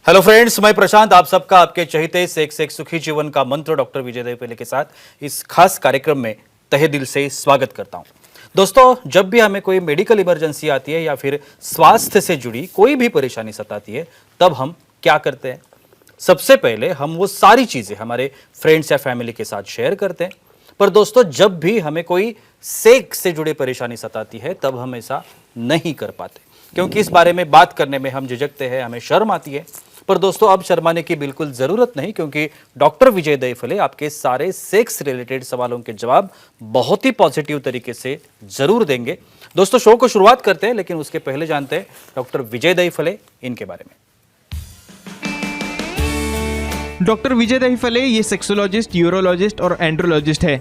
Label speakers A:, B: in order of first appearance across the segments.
A: Hello friends, मैं प्रशांत आप सबका आपके चहेते सेक्स एक सुखी जीवन का मंत्र डॉक्टर विजय देवपल्ले के साथ इस खास कार्यक्रम में तहे दिल से स्वागत करता हूं। दोस्तों, जब भी हमें कोई मेडिकल इमरजेंसी आती है या फिर स्वास्थ्य से जुड़ी कोई भी परेशानी सताती है, तब हम क्या करते हैं? सबसे पहले हम वो सारी चीजें हमारे फ्रेंड्स या फैमिली के साथ शेयर करते हैं। पर दोस्तों, जब भी हमें कोई सेक्स से जुड़ी परेशानी सताती है, तब हम ऐसा नहीं कर पाते, क्योंकि इस बारे में बात करने में हम झिझकते हैं, हमें शर्म आती है। पर दोस्तों, अब शर्माने की बिल्कुल जरूरत नहीं, क्योंकि डॉक्टर विजय देवपल्ले आपके सारे सेक्स रिलेटेड सवालों के जवाब बहुत ही पॉजिटिव तरीके से जरूर देंगे। दोस्तों, शो को शुरुआत करते हैं, लेकिन उसके पहले जानते हैं डॉक्टर विजय देवपल्ले इनके बारे में।
B: डॉक्टर विजय देवपल्ले ये सेक्सोलॉजिस्ट, यूरोलॉजिस्ट और एंड्रोलॉजिस्ट है।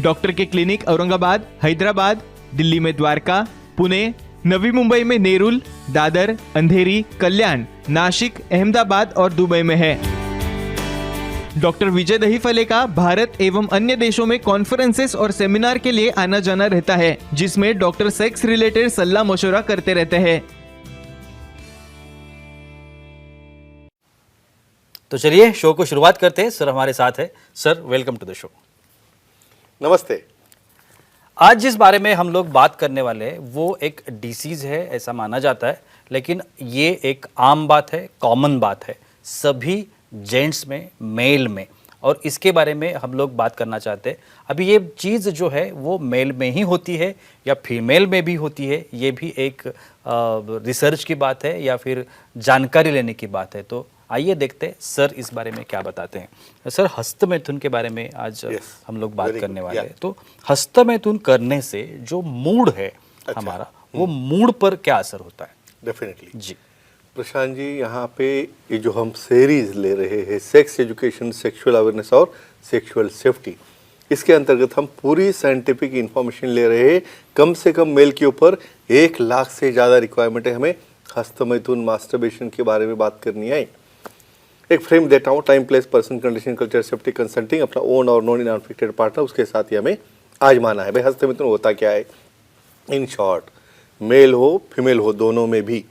B: डॉक्टर के क्लिनिक औरंगाबाद, हैदराबाद, दिल्ली में द्वारका, पुणे, नवी मुंबई में नेरुल, दादर, अंधेरी, कल्याण, नासिक, अहमदाबाद और दुबई में है। डॉक्टर विजय देवपल्ले का भारत एवं अन्य देशों में कॉन्फ्रेंसेस और सेमिनार के लिए आना जाना रहता है, जिसमें डॉक्टर सेक्स रिलेटेड सलाह मशवरा करते रहते हैं।
A: तो चलिए शो को शुरुआत करते हैं। सर हमारे साथ है। Sir, welcome to the show.
C: नमस्ते।
A: आज जिस बारे में हम लोग बात करने वाले हैं वो एक डिसीज है, ऐसा माना जाता है, लेकिन ये एक आम बात है, कॉमन बात है सभी जेंट्स में, मेल में, और इसके बारे में हम लोग बात करना चाहते हैं। अभी ये चीज़ जो है वो मेल में ही होती है या फीमेल में भी होती है, ये भी एक रिसर्च की बात है या फिर जानकारी लेने की बात है। तो आइए देखते हैं सर इस बारे में क्या बताते हैं। सर, हस्तमैथुन के बारे में आज हम लोग बात करने वाले हैं। तो हस्तमैथुन करने से जो मूड है हमारा, वो मूड पर क्या असर होता है?
C: डेफिनेटली
A: जी
C: प्रशांत जी, यहाँ पे ये जो हम सीरीज ले रहे हैं सेक्स एजुकेशन, सेक्सुअल अवेयरनेस और सेक्सुअल सेफ्टी, इसके अंतर्गत हम पूरी साइंटिफिक इंफॉर्मेशन ले रहे हैं। कम से कम मेल के ऊपर 1 लाख से ज़्यादा रिक्वायरमेंट है हमें हस्तमैथुन, मास्टरबेशन के बारे में बात करनी है। एक फ्रेम देता हूँ, time, place, person, condition, culture, safety, consulting, अपना ओन और नॉन अनफेक्टेड पार्टनर, उसके साथ ही हमें आजमाना है भाई हस्तमैथुन होता क्या है। इन शॉर्ट, मेल हो फीमेल हो, दोनों में भी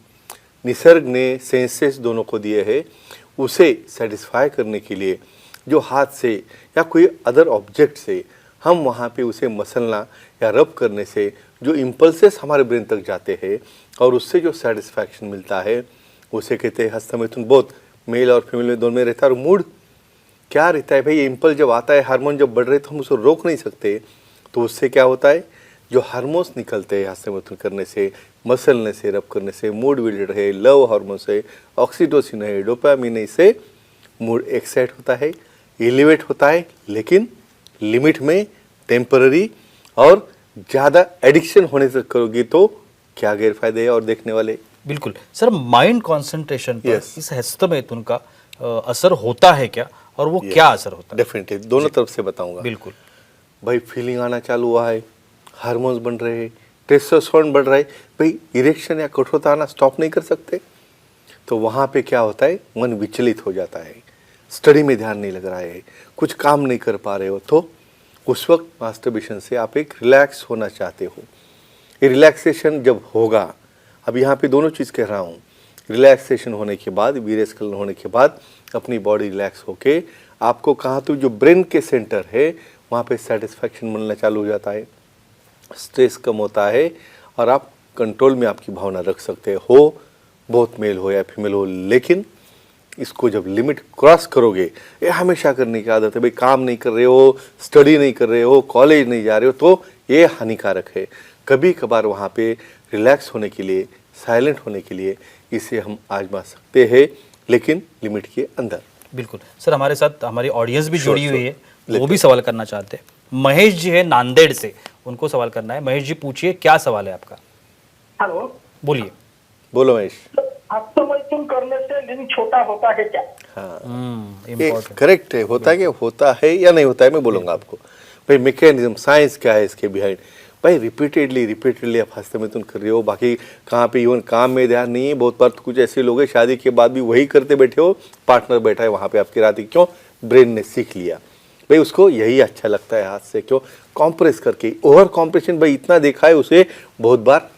C: निसर्ग ने सेंसेस दोनों को दिए हैं, उसे सेटिस्फाई करने के लिए जो हाथ से या कोई अदर ऑब्जेक्ट से हम वहाँ पे उसे मसलना या रब करने से जो इम्पल्सेस हमारे ब्रेन तक जाते हैं और उससे जो सेटिस्फैक्शन मिलता है, उसे कहते हैं हस्तमैथुन। बहुत मेल और फीमेल में दोनों में रहता है। और मूड क्या रहता है भाई, ये इम्पल्स जब आता है, हार्मोन जब बढ़ रहे तो हम उसको रोक नहीं सकते, तो उससे क्या होता है, जो हार्मोन्स निकलते हैं हस्तमैथुन करने से, मसलने से, रब करने से, मूड बिल्डर है, लव हार्मोन है, ऑक्सीटोसिन है, डोपामिन है, इससे मूड एक्साइट होता है, एलिवेट होता है, लेकिन लिमिट में, टेम्पररी। और ज़्यादा एडिक्शन होने तक करोगी तो क्या गैरफायदे है और देखने वाले।
A: बिल्कुल सर, माइंड कंसंट्रेशन पर इस हस्तमैथुन का असर होता है क्या, और वो क्या असर होता है?
C: डेफिनेटली दोनों तरफ से बताऊंगा।
A: बिल्कुल
C: भाई, फीलिंग आना चालू हुआ है, हार्मोन्स बन रहे हैं, टेस्टोस्टेरोन बढ़ रहा है, भाई इरेक्शन या कठोरता आना स्टॉप नहीं कर सकते, तो वहाँ पे क्या होता है, मन विचलित हो जाता है, स्टडी में ध्यान नहीं लग रहा है, कुछ काम नहीं कर पा रहे हो, तो उस वक्त मास्टरबेशन से आप एक रिलैक्स होना चाहते हो। ये रिलैक्सेशन जब होगा, अब यहाँ पे दोनों चीज़ कह रहा हूँ, रिलैक्सेशन होने के बाद, वीर्यस्खलन होने के बाद अपनी बॉडी रिलैक्स होके आपको कहाँ तो जो ब्रेन के सेंटर है वहाँ पे सेटिस्फैक्शन मिलना चालू हो जाता है, स्ट्रेस कम होता है और आप कंट्रोल में आपकी भावना रख सकते हो, बहुत मेल हो या फीमेल हो। लेकिन इसको जब लिमिट क्रॉस करोगे, ये हमेशा करने की आदत है भाई, काम नहीं कर रहे हो, स्टडी नहीं कर रहे हो, कॉलेज नहीं जा रहे हो, तो ये हानिकारक है। कभी कभार वहाँ पे रिलैक्स होने के लिए, साइलेंट होने के लिए इसे हम आजमा सकते हैं, लेकिन लिमिट के अंदर।
A: बिल्कुल सर, हमारे साथ हमारी ऑडियंस भी जुड़ी हुई है, वो भी सवाल करना चाहते हैं। महेश जी है नांदेड़ से, उनको सवाल करना है। महेश जी, पूछिए, क्या सवाल है आपका?
D: हेलो,
A: बोलिए।
C: बोलो महेश।
D: हस्तमैथुन करने से लिंग छोटा होता है क्या?
C: हाँ, करेक्ट है। होता है क्या, होता है या नहीं होता है, मैं बोलूँगा आपको। भाई मैकेनिज्म, साइंस क्या है इसके बिहाइंड। भाई रिपीटेडली आप हस्तमैथुन कर रहे हो, बाकी कहाँ पे इवन काम में ध्यान नहीं है। बहुत बार तो कुछ ऐसे लोग हैं शादी के बाद भी वही करते बैठे हो, पार्टनर बैठा है वहाँ पे आपकी रात, क्यों, ब्रेन ने सीख लिया भाई, उसको यही अच्छा लगता है हाथ से, क्यों, कॉम्प्रेस करके। ओवर कॉम्प्रेशन भाई इतना देखा है, उसे बहुत बार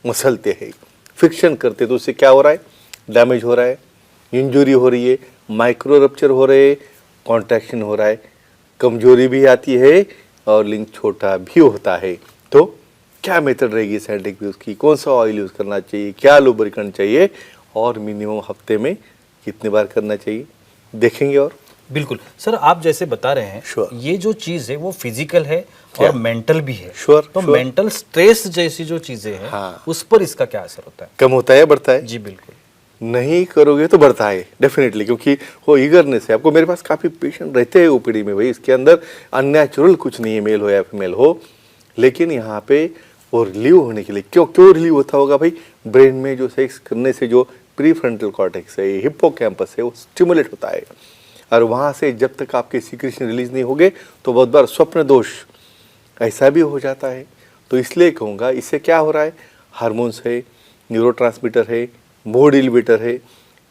C: मसलते हैं, फ्रिक्शन करते, तो उससे क्या हो रहा है, डैमेज हो रहा है, इंजुरी हो रही है, माइक्रो रप्चर हो रहे, कॉन्ट्रैक्शन हो रहा है, कमजोरी भी आती है और लिंग छोटा भी होता है। तो क्या मेथड रहेगी साइंटिफिक यूज़ की, कौन सा ऑयल यूज़ करना चाहिए, क्या लुब्रिकेंट चाहिए और मिनिमम हफ्ते में कितने बार करना चाहिए, देखेंगे। और
A: बिल्कुल सर, आप जैसे बता रहे हैं
C: Sure.
A: ये जो चीज़ है वो फिजिकल है और
C: Yeah.
A: मेंटल भी है।
C: Sure,
A: तो
C: sure.
A: मेंटल स्ट्रेस जैसी जो चीज़ें हैं
C: हाँ।
A: उस पर इसका क्या असर होता है?
C: कम होता है, बढ़ता है?
A: जी बिल्कुल।
C: नहीं करोगे तो बढ़ता है डेफिनेटली, क्योंकि वो ईगरनेस है। आपको मेरे पास काफ़ी पेशेंट रहते हैं ओपीडी में, भाई इसके अंदर अननेचुरल कुछ नहीं है, मेल हो या फीमेल हो, लेकिन यहाँ पे वो रिलीव होने के लिए क्यों रिलीव होता होगा भाई, ब्रेन में जो सेक्स करने से जो प्रीफ्रंटल कॉर्टेक्स है, हिप्पोकैम्पस है, वो स्टिमुलेट होता है और वहाँ से जब तक आपके सीक्रेशन रिलीज नहीं होंगे तो बहुत बार स्वप्न दोष ऐसा भी हो जाता है। तो इसलिए कहूँगा इससे क्या हो रहा है, हार्मोन्स है, न्यूरोट्रांसमीटर है, मूड एलिवेटर है,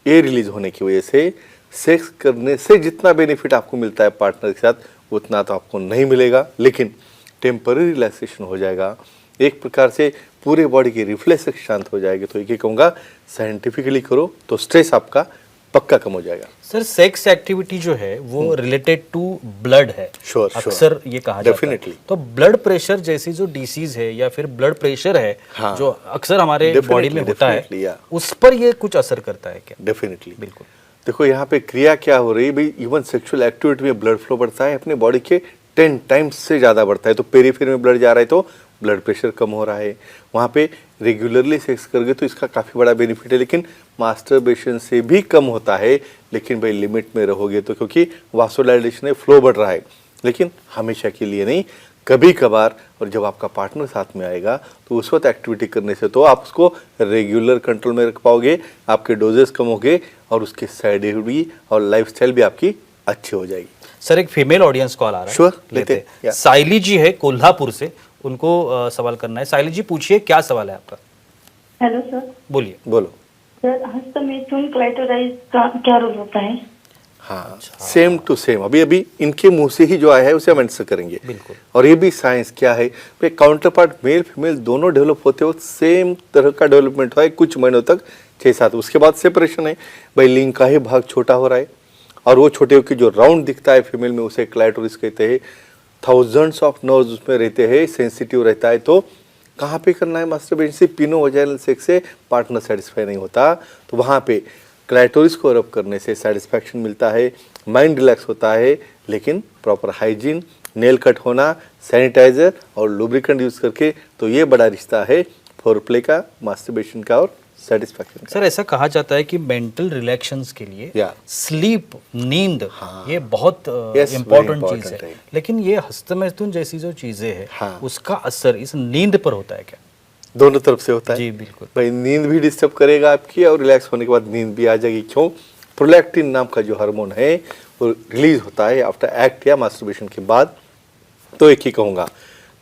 C: ये रिलीज होने की वजह से सेक्स करने से जितना बेनिफिट आपको मिलता है पार्टनर के साथ उतना तो आपको नहीं मिलेगा, लेकिन टेम्पररी रिलैक्सेशन हो जाएगा, एक प्रकार से पूरे बॉडी की रिफ्लेक्स शांत हो जाएगी। तो ये कहूँगा साइंटिफिकली करो तो स्ट्रेस आपका पक्का कम हो जाएगा।
A: सर सेक्स एक्टिविटी जो है वो रिलेटेड टू ब्लड है,
C: Sure,
A: अक्सर ये कहा जाता है।
C: Definitely.
A: तो ब्लड प्रेशर जैसी जो डिसीज है या फिर ब्लड प्रेशर है
C: हाँ।
A: जो अक्सर हमारे
C: Definitely,
A: बॉडी में होता है,
C: definitely, yeah.
A: उस पर ये कुछ असर करता है क्या?
C: डेफिनेटली
A: बिल्कुल।
C: देखो यहाँ पे क्रिया क्या हो रही है भाई, इवन सेक्सुअल एक्टिविटी में ब्लड फ्लो बढ़ता है, अपने बॉडी के 10 टाइम्स से ज़्यादा बढ़ता है। तो पेरीफेर में ब्लड जा रहा है तो ब्लड प्रेशर कम हो रहा है। वहाँ पे रेगुलरली सेक्स करोगे तो इसका काफ़ी बड़ा बेनिफिट है, लेकिन मास्टरबेशन से भी कम होता है, लेकिन भाई लिमिट में रहोगे तो, क्योंकि वासोडाइलेशन है, फ्लो बढ़ रहा है, लेकिन हमेशा के लिए नहीं, कभी कभार। और जब आपका पार्टनर साथ में आएगा तो उस वक्त एक्टिविटी करने से तो आप उसको रेगुलर कंट्रोल में रख पाओगे, आपके डोजेस कम होंगे और उसके साइड इफेक्ट भी और लाइफस्टाइल भी आपकी अच्छी हो जाएगी।
A: सर एक फीमेल ऑडियंस कॉल आ रहा है,
C: Sure,
A: लेते
C: लेते हैं।
A: साइली जी है कोल्हापुर से, उनको सवाल करना है। साइली जी पूछिए, क्या सवाल है आपका?
E: Hello sir.
A: बोलिए।
C: बोलो।
E: सर हस्तमैथुन क्लाइटोराइज का क्या रोल होता है?
C: हाँ, सेम टू सेम अभी इनके मुंह से ही जो आया है उसे हम आंसर करेंगे।
A: बिल्कुल।
C: और ये भी साइंस क्या है भाई, काउंटर पार्ट मेल फीमेल दोनों डेवलप होते हो, सेम तरह का डेवलपमेंट है कुछ महीनों तक, 6-7, उसके बाद सेपरेशन है भाई, लिंग का ही भाग छोटा हो रहा है और वो छोटे होकर जो राउंड दिखता है फीमेल में उसे क्लाइटोरिस कहते हैं। थाउजेंड्स ऑफ नर्व्स उसमें रहते हैं, सेंसिटिव रहता है। तो कहाँ पे करना है मास्टरबेशन से, पिनो वजाइनल सेक्स से पार्टनर सेटिस्फाई नहीं होता तो वहाँ पे क्लाइटोरिस को रब करने से सेटिस्फैक्शन मिलता है, माइंड रिलैक्स होता है, लेकिन प्रॉपर हाइजीन, नेल कट होना, सैनिटाइजर और लुब्रिकेंट यूज करके, तो ये बड़ा रिश्ता है फोरप्ले का, मास्टरबेशन का और सेटिस्फैक्शन का।
A: सर ऐसा कहा जाता है कि मेंटल रिलैक्शंस के लिए
C: Yeah.
A: स्लीप, नींद,
C: हाँ।
A: ये बहुत
C: Yes,
A: इम्पोर्टेंट
C: very
A: चीज
C: important
A: है,
C: है।
A: लेकिन ये हस्तमैथुन जैसी जो चीजें हैं
C: हाँ।
A: उसका असर इस नींद पर होता है क्या?
C: दोनों तरफ से होता है
A: जी बिल्कुल।
C: भाई, नींद भी डिस्टर्ब करेगा आपकी और रिलैक्स होने के बाद नींद भी आ जाएगी। क्यों? प्रोलैक्टिन नाम का जो हार्मोन है वो रिलीज होता है आफ्टर एक्ट या मास्टरबेशन के बाद। तो एक ही कहूँगा,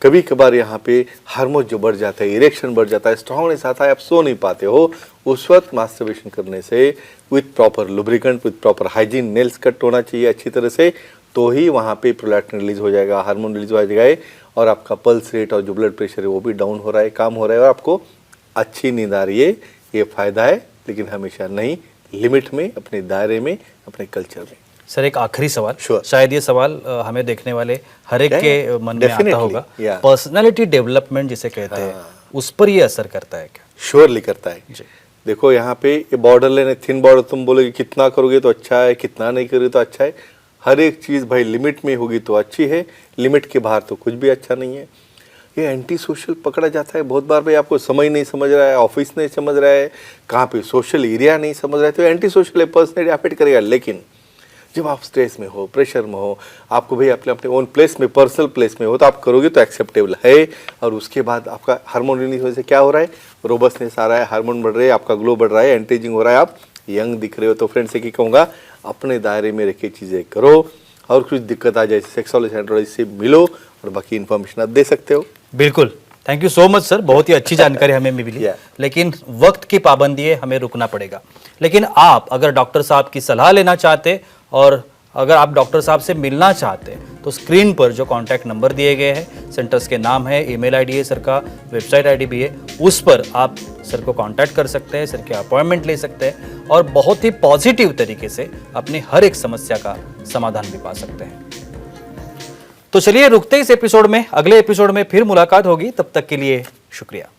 C: कभी कभार यहाँ पे हार्मोन जो बढ़ जाता है, इरेक्शन बढ़ जाता है, स्ट्रांगनेस आता है, आप सो नहीं पाते हो, उस वक्त मास्टरबेशन करने से with proper lubricant, with proper hygiene, nails cut होना चाहिए अच्छी तरह से, तो ही वहाँ पे प्रोलैक्टिन रिलीज हो जाएगा, हार्मोन रिलीज हो जाएगा और आपका पल्स रेट और जो ब्लड प्रेशर है वो भी डाउन हो रहा है, काम हो रहा है और आपको अच्छी नींद आ रही है। ये फायदा है, लेकिन हमेशा नहीं, लिमिट में, अपने दायरे में, अपने कल्चर में।
A: सर एक आखिरी सवाल,
C: Sure.
A: शायद ये सवाल हमें देखने वाले हर एक
C: Yeah,
A: के
C: yeah.
A: मन में आता
C: Definitely,
A: होगा,
C: yeah.
A: पर्सनालिटी डेवलपमेंट जिसे कहते हैं उस पर ये असर करता है क्या?
C: श्योरली करता है।
A: जी।
C: देखो यहाँ पे ये बॉर्डर लेने, थिन बॉर्डर, तुम बोलोगे कितना करोगे तो अच्छा है, कितना नहीं करोगे तो अच्छा है। हर एक चीज़ भाई लिमिट में होगी तो अच्छी है, लिमिट के बाहर तो कुछ भी अच्छा नहीं है। ये एंटी सोशल पकड़ा जाता है बहुत बार भाई, आपको समझ नहीं समझ रहा है, ऑफिस नहीं समझ रहा है, कहाँ पे सोशल एरिया नहीं समझ रहा है, तो एंटी सोशल है, पर्सनली अफेक्ट करेगा। लेकिन जब आप स्ट्रेस में हो, प्रेशर में हो, आपको भाई अपने अपने ओन प्लेस में, पर्सनल प्लेस में हो, तो आप करोगे तो एक्सेप्टेबल है। और उसके बाद आपका हार्मोन रिलीज होने से क्या हो रहा है, रोबस्टनेस आ रहा है, हार्मोन बढ़ रहे हैं, आपका ग्लो बढ़ रहा है, एंटी एजिंग हो रहा है, आप यंग दिख रहे हो। तो फ्रेंड्स से क्या कहूँगा, अपने दायरे में रख के चीज़ें करो, और कुछ दिक्कत आ जाए सेक्सोलॉजी एंड्रोलॉजी से मिलो और बाकी इन्फॉर्मेशन आप दे सकते हो।
A: बिल्कुल, thank you so much sir, बहुत ही अच्छी जानकारी हमें मिली।
C: Yeah.
A: लेकिन वक्त की पाबंदी है, हमें रुकना पड़ेगा। लेकिन आप अगर डॉक्टर साहब की सलाह लेना चाहते और अगर आप डॉक्टर साहब से मिलना चाहते हैं तो स्क्रीन पर जो कॉन्टैक्ट नंबर दिए गए हैं, सेंटर्स के नाम है, ईमेल आईडी है सर का, वेबसाइट आईडी भी है, उस पर आप सर को कांटेक्ट कर सकते हैं, सर की अपॉइंटमेंट ले सकते हैं और बहुत ही पॉजिटिव तरीके से अपनी हर एक समस्या का समाधान भी पा सकते हैं। तो चलिए रुकते इस एपिसोड में, अगले एपिसोड में फिर मुलाकात होगी, तब तक के लिए शुक्रिया।